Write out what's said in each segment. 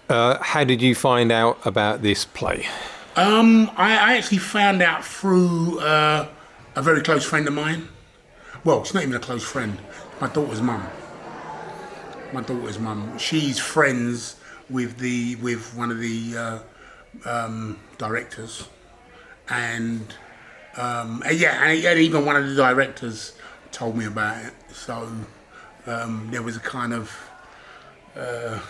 How did you find out about this play? I actually found out through a very close friend of mine. Well, it's not even a close friend. My daughter's mum. My daughter's mum. She's friends with one of the directors, and and even one of the directors told me about it. So there was a kind of a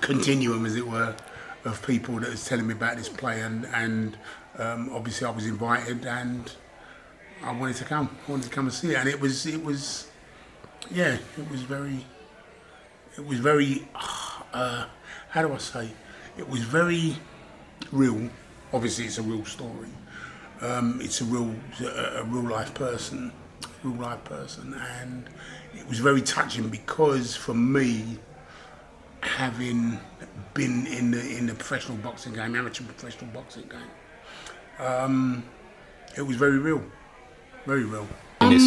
continuum, as it were, of people that was telling me about this play, and obviously I was invited, and I wanted to come. I wanted to come and see it, and yeah, it was very. How do I say? It was very real. Obviously, it's a real story. It's a real life person, and it was very touching because for me, having been in the professional boxing game, amateur professional boxing game, it was very real, very real. In this,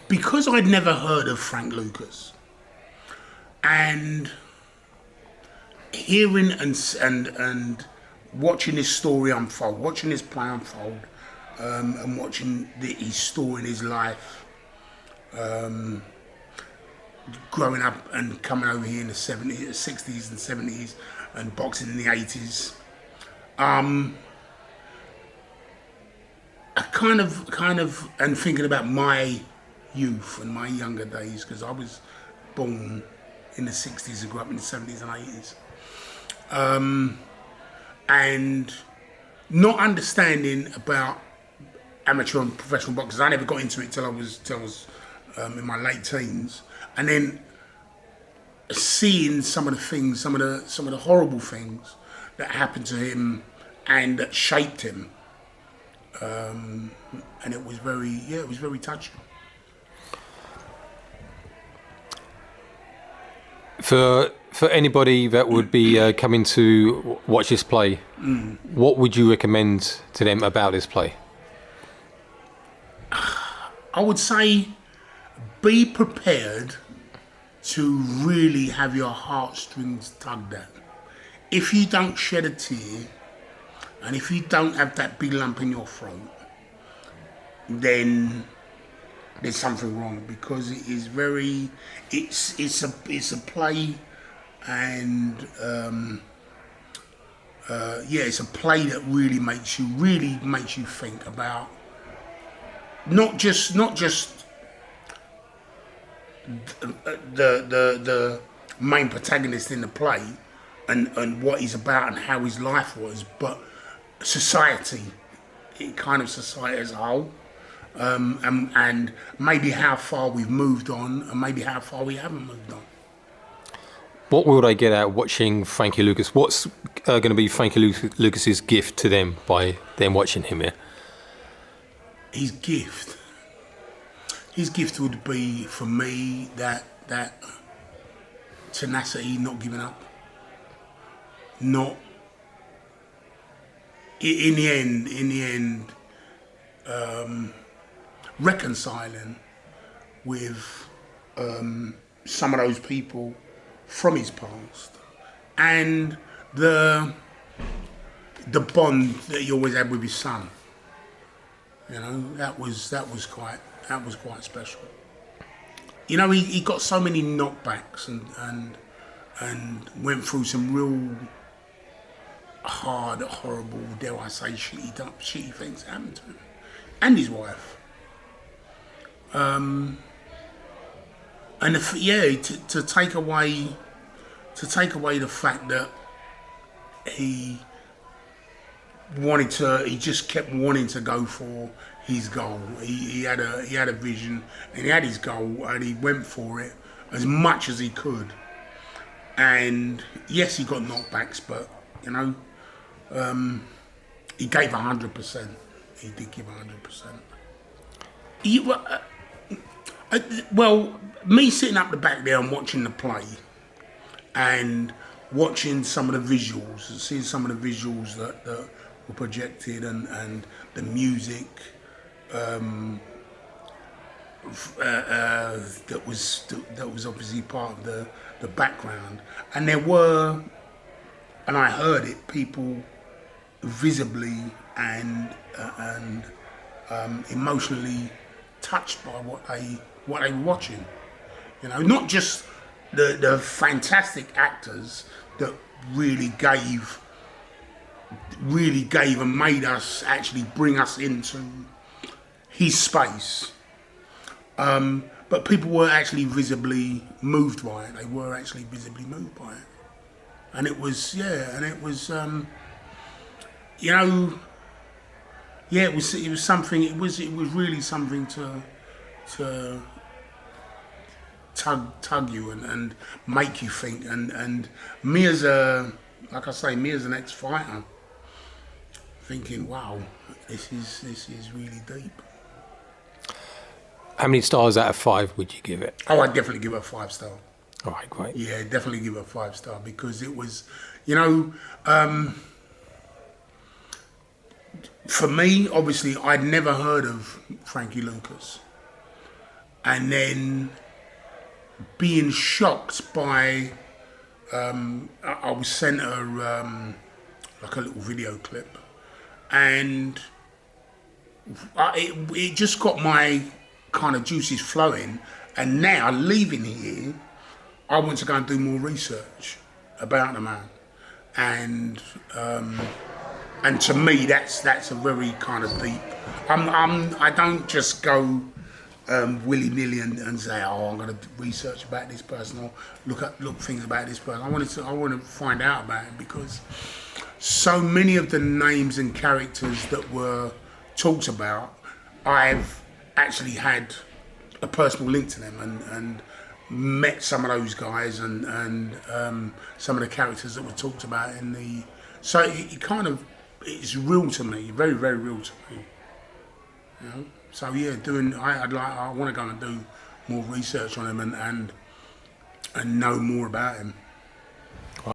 Because I'd never heard of Frank Lucas, and hearing and watching this story unfold, watching this play unfold, and watching his story in his life, growing up and coming over here in the 70s, 60s and 70s, and boxing in the 80s. I kind of, and thinking about my youth and my younger days, because I was born in the 60s and grew up in the 70s and 80s. And not understanding about amateur and professional boxers. I never got into it till I was in my late teens, and then seeing some of the things, some of the horrible things that happened to him and that shaped him, and it was very touching. for anybody that would be coming to watch this play, what would you recommend to them about this play? I would say be prepared to really have your heartstrings tugged at. If you don't shed a tear, and if you don't have that big lump in your throat, then there's something wrong, because it is very, it's a play, and it's a play that really makes you think about not just the main protagonist in the play and what he's about and how his life was, but society, society as a whole, and maybe how far we've moved on, and maybe how far we haven't moved on. What will they get out of watching Frankie Lucas? What's going to be Frankie Lucas's gift to them by them watching him here? His gift would be, for me, that tenacity, not giving up, not in the end, reconciling with some of those people from his past, and the bond that he always had with his son. That was quite special. He got so many knockbacks and went through some real hard, horrible, dare I say, shitty things happened to him and his wife. To take away the fact that he just kept wanting to go for his goal. He had a vision, and he had his goal, and he went for it as much as he could. And yes, he got knockbacks, but he gave 100%. He did give 100%. Well, me sitting up the back there and watching the play, and watching some of the visuals, seeing some of the visuals that were projected, and the music that was obviously part of the background, and there were and I heard it, people visibly and emotionally touched by what they were watching. You know, not just the fantastic actors that really gave and made us actually bring us into his space. But people were actually visibly moved by it. They were actually visibly moved by it. And it was, you know, it was something, it was really something to tug you and make you think. And me as me as an ex-fighter, thinking, wow, this is really deep. How many stars out of 5 would you give it? Oh, I'd definitely give it a 5-star. All right, great. Yeah, definitely give it a 5-star because it was, you know, for me, obviously, I'd never heard of Frankie Lucas. And then being shocked by, I was sent like a little video clip, and it just got my kind of juices flowing. And now, leaving here, I want to go and do more research about the man. And to me, that's a very kind of deep. I don't just go willy-nilly and say, oh, I'm going to research about this person or look things about this person. I want to find out about it because so many of the names and characters that were talked about, I've actually had a personal link to them and met some of those guys and some of the characters that were talked about in the. So it kind of, it's real to me, very, very real to me. You know? So yeah, I want to go and do more research on him and know more about him.